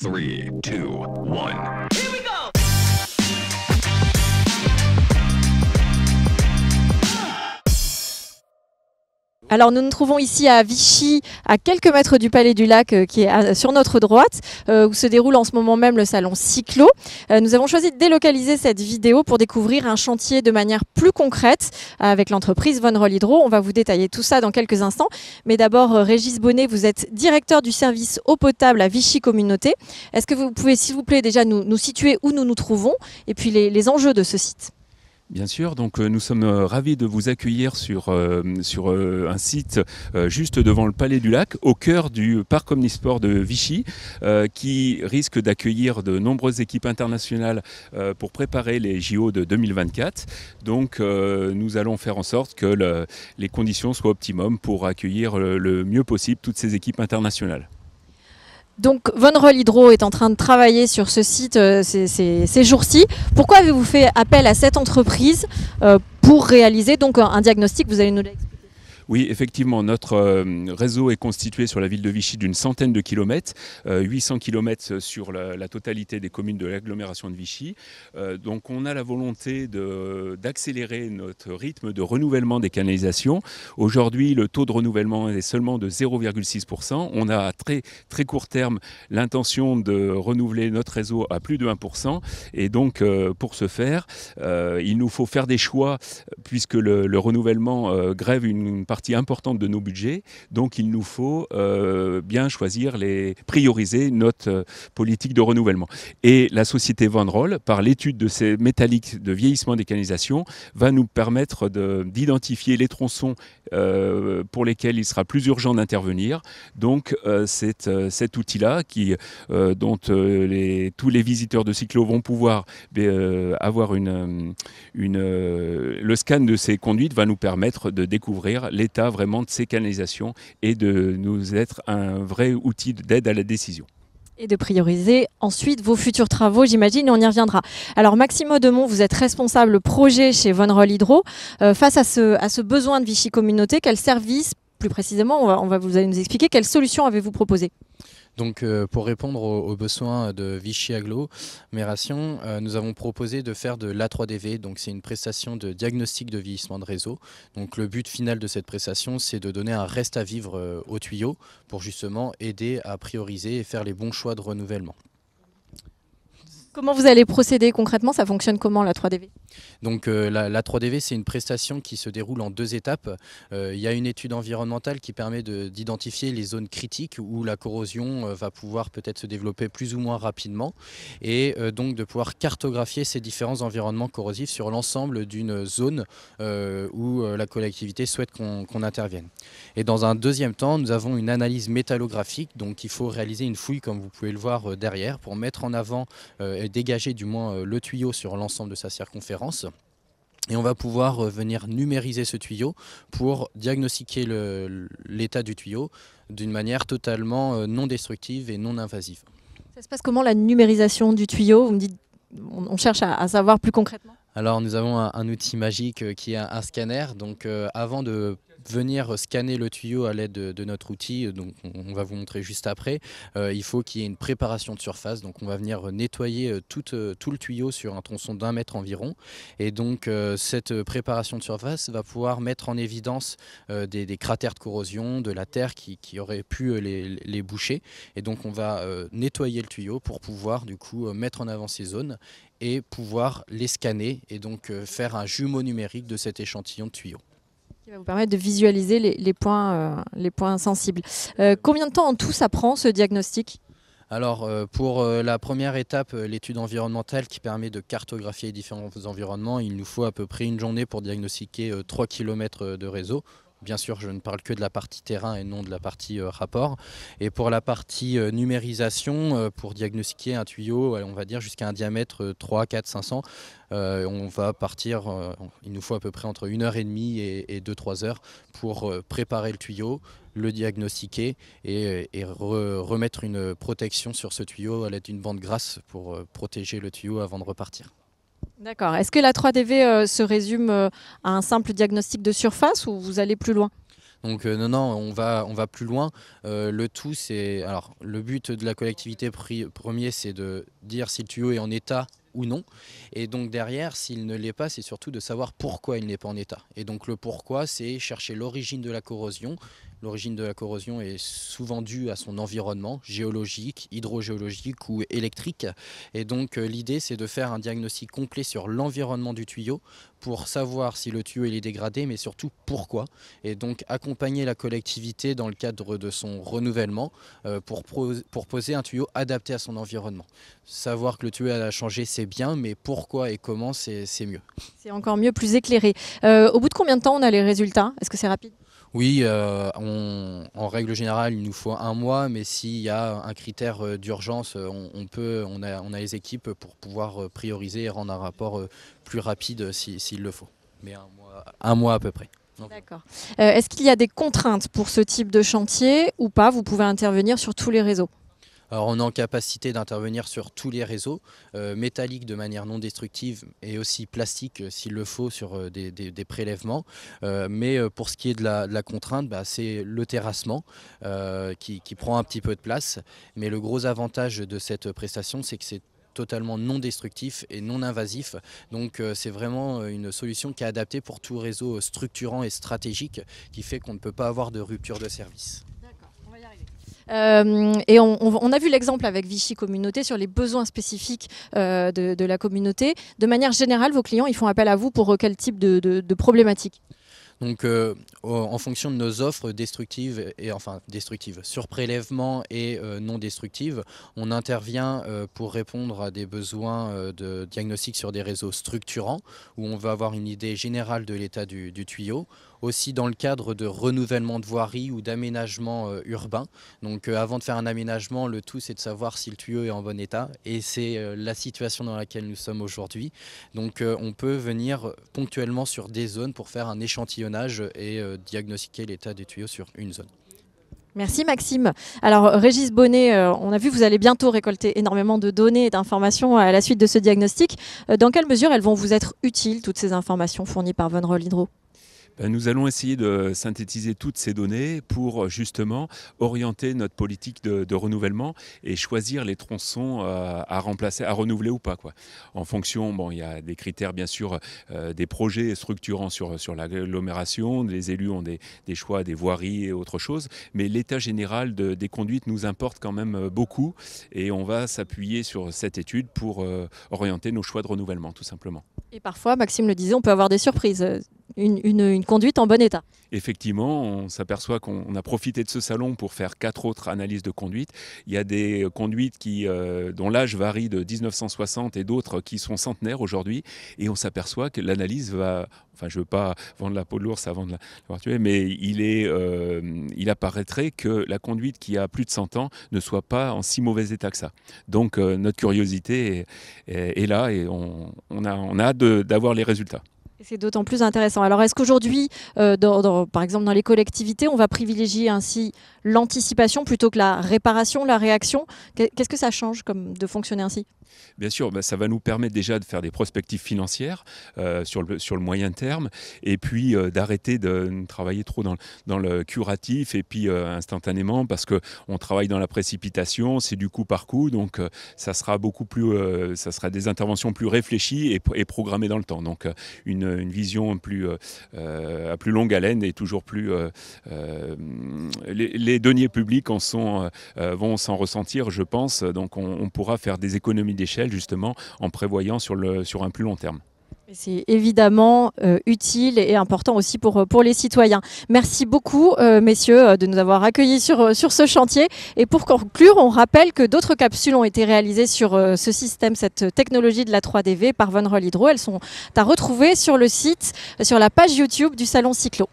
3, 2, 1. Alors nous nous trouvons ici à Vichy, à quelques mètres du Palais du Lac, qui est sur notre droite, où se déroule en ce moment même le salon Cyclo. Nous avons choisi de délocaliser cette vidéo pour découvrir un chantier de manière plus concrète avec l'entreprise Von Roll Hydro. On va vous détailler tout ça dans quelques instants. Mais d'abord, Régis Bonnet, vous êtes directeur du service eau potable à Vichy Communauté. Est-ce que vous pouvez, s'il vous plaît, déjà nous situer où nous nous trouvons et puis les enjeux de ce site ? Bien sûr, donc nous sommes ravis de vous accueillir sur un site juste devant le Palais du Lac, au cœur du parc omnisport de Vichy, qui risque d'accueillir de nombreuses équipes internationales pour préparer les JO de 2024. Donc nous allons faire en sorte que les conditions soient optimum pour accueillir le mieux possible toutes ces équipes internationales. Donc Von Roll Hydro est en train de travailler sur ce site ces jours-ci. Pourquoi avez-vous fait appel à cette entreprise pour réaliser donc un diagnostic? Vous allez nous l'expliquer. Oui, effectivement, notre réseau est constitué sur la ville de Vichy d'une centaine de kilomètres, 800 kilomètres sur la totalité des communes de l'agglomération de Vichy. Donc on a la volonté d'accélérer notre rythme de renouvellement des canalisations. Aujourd'hui, le taux de renouvellement est seulement de 0,6%. On a à très, très court terme l'intention de renouveler notre réseau à plus de 1%. Et donc, pour ce faire, il nous faut faire des choix puisque le renouvellement grève une partie importante de nos budgets, donc il nous faut bien choisir, prioriser notre politique de renouvellement. Et la société Von Roll, par l'étude de ces métalliques de vieillissement des canalisations, va nous permettre d'identifier les tronçons pour lesquels il sera plus urgent d'intervenir. Donc cet outil-là, dont tous les visiteurs de cyclo vont pouvoir avoir le scan de ces conduites, va nous permettre de découvrir l'état vraiment de ces canalisations et de nous être un vrai outil d'aide à la décision. Et de prioriser ensuite vos futurs travaux, j'imagine, et on y reviendra. Alors Maxime Audemont, vous êtes responsable projet chez Von Roll Hydro. Face à ce besoin de Vichy Communauté, quel service, plus précisément, vous allez nous expliquer, quelle solution avez-vous proposé ? Donc pour répondre aux besoins de Vichy Agglomération, nous avons proposé de faire de l'A3DV, donc c'est une prestation de diagnostic de vieillissement de réseau. Donc le but final de cette prestation, c'est de donner un reste à vivre aux tuyaux pour justement aider à prioriser et faire les bons choix de renouvellement. Comment vous allez procéder concrètement? Ça fonctionne comment la 3DV? Donc la 3DV, c'est une prestation qui se déroule en 2 étapes. Il y a une étude environnementale qui permet d'identifier les zones critiques où la corrosion va pouvoir peut-être se développer plus ou moins rapidement et donc de pouvoir cartographier ces différents environnements corrosifs sur l'ensemble d'une zone où la collectivité souhaite qu'on intervienne. Et dans un deuxième temps, nous avons une analyse métallographique, donc il faut réaliser une fouille comme vous pouvez le voir derrière pour mettre en avant et dégager du moins le tuyau sur l'ensemble de sa circonférence. Et on va pouvoir venir numériser ce tuyau pour diagnostiquer l'état du tuyau d'une manière totalement non destructive et non invasive. Ça se passe comment la numérisation du tuyau? Vous me dites, on cherche à savoir plus concrètement. Alors nous avons un outil magique qui est un scanner. Donc avant de venir scanner le tuyau à l'aide de notre outil, donc on va vous montrer juste après, il faut qu'il y ait une préparation de surface. Donc on va venir nettoyer tout le tuyau sur un tronçon d'1 mètre environ. Et donc cette préparation de surface va pouvoir mettre en évidence des cratères de corrosion, de la terre qui aurait pu les boucher. Et donc on va nettoyer le tuyau pour pouvoir du coup mettre en avant ces zones et pouvoir les scanner et donc faire un jumeau numérique de cet échantillon de tuyaux. Qui va vous permettre de visualiser les points sensibles. Combien de temps en tout ça prend ce diagnostic ? Alors pour la première étape, l'étude environnementale qui permet de cartographier les différents environnements, il nous faut à peu près une journée pour diagnostiquer 3 km de réseau. Bien sûr, je ne parle que de la partie terrain et non de la partie rapport. Et pour la partie numérisation, pour diagnostiquer un tuyau, on va dire jusqu'à un diamètre 3, 4, 500, on va partir, il nous faut à peu près entre 1h30 et 2-3 heures pour préparer le tuyau, le diagnostiquer et remettre une protection sur ce tuyau à l'aide d'une bande grasse pour protéger le tuyau avant de repartir. D'accord. Est-ce que la 3DV se résume à un simple diagnostic de surface ou vous allez plus loin ? Donc non, on va plus loin. Le tout, c'est alors le but de la collectivité premier, c'est de dire si le tuyau est en état ou non. Et donc derrière, s'il ne l'est pas, c'est surtout de savoir pourquoi il n'est pas en état. Et donc le pourquoi, c'est chercher l'origine de la corrosion. L'origine de la corrosion est souvent due à son environnement géologique, hydrogéologique ou électrique. Et donc l'idée, c'est de faire un diagnostic complet sur l'environnement du tuyau pour savoir si le tuyau il est dégradé, mais surtout pourquoi. Et donc accompagner la collectivité dans le cadre de son renouvellement pour poser un tuyau adapté à son environnement. Savoir que le tuyau a changé, c'est bien, mais pourquoi et comment, c'est mieux. C'est encore mieux, plus éclairé. Au bout de combien de temps on a les résultats? Est-ce que c'est rapide? Oui, en règle générale, il nous faut 1 mois, mais s'il y a un critère d'urgence, on a les équipes pour pouvoir prioriser et rendre un rapport plus rapide s'il le faut. Mais 1 mois à peu près. D'accord. Est-ce qu'il y a des contraintes pour ce type de chantier ou pas? Vous pouvez intervenir sur tous les réseaux? Alors on est en capacité d'intervenir sur tous les réseaux, métalliques de manière non destructive et aussi plastique s'il le faut sur des prélèvements. Mais pour ce qui est de la contrainte, c'est le terrassement qui prend un petit peu de place. Mais le gros avantage de cette prestation, c'est que c'est totalement non destructif et non invasif. Donc c'est vraiment une solution qui est adaptée pour tout réseau structurant et stratégique qui fait qu'on ne peut pas avoir de rupture de service. Et on a vu l'exemple avec Vichy Communauté sur les besoins spécifiques de la communauté. De manière générale, vos clients ils font appel à vous pour quel type de problématiques? Donc en fonction de nos offres destructives, sur prélèvement et non destructives, on intervient pour répondre à des besoins de diagnostic sur des réseaux structurants où on va avoir une idée générale de l'état du tuyau. Aussi dans le cadre de renouvellement de voirie ou d'aménagement urbain. Donc avant de faire un aménagement, le tout c'est de savoir si le tuyau est en bon état et c'est la situation dans laquelle nous sommes aujourd'hui. Donc on peut venir ponctuellement sur des zones pour faire un échantillonnage et diagnostiquer l'état des tuyaux sur une zone. Merci Maxime. Alors Régis Bonnet, on a vu que vous allez bientôt récolter énormément de données et d'informations à la suite de ce diagnostic. Dans quelle mesure elles vont vous être utiles, toutes ces informations fournies par Von Roll Hydro ? Nous allons essayer de synthétiser toutes ces données pour justement orienter notre politique de renouvellement et choisir les tronçons à remplacer, à renouveler ou pas, quoi. En fonction, il y a des critères bien sûr, des projets structurants sur l'agglomération, les élus ont des choix, des voiries et autre chose, mais l'état général des conduites nous importe quand même beaucoup et on va s'appuyer sur cette étude pour orienter nos choix de renouvellement tout simplement. Et parfois, Maxime le disait, on peut avoir des surprises. Une conduite en bon état. Effectivement, on s'aperçoit qu'on a profité de ce salon pour faire 4 autres analyses de conduite. Il y a des conduites dont l'âge varie de 1960 et d'autres qui sont centenaires aujourd'hui. Et on s'aperçoit que l'analyse va... Enfin, je ne veux pas vendre la peau de l'ours avant de l'avoir tué, mais il apparaîtrait que la conduite qui a plus de 100 ans ne soit pas en si mauvais état que ça. Donc notre curiosité est là et on a hâte d'avoir les résultats. C'est d'autant plus intéressant. Alors, est-ce qu'aujourd'hui, par exemple dans les collectivités, on va privilégier ainsi l'anticipation plutôt que la réparation, la réaction? Qu'est-ce que ça change de fonctionner ainsi? Bien sûr, ça va nous permettre déjà de faire des prospectives financières sur le moyen terme et puis d'arrêter de travailler trop dans le curatif et puis instantanément parce qu'on travaille dans la précipitation, c'est du coup par coup, donc ça sera des interventions plus réfléchies et programmées dans le temps. Donc une vision à plus longue haleine et toujours plus... les deniers publics vont s'en ressentir, je pense, donc on pourra faire des économies d'échelle justement en prévoyant sur un plus long terme. C'est évidemment utile et important aussi pour les citoyens. Merci beaucoup, messieurs, de nous avoir accueillis sur ce chantier. Et pour conclure, on rappelle que d'autres capsules ont été réalisées sur ce système, cette technologie de la 3DV par Von Roll Hydro. Elles sont à retrouver sur le site, sur la page YouTube du Salon Cyclo.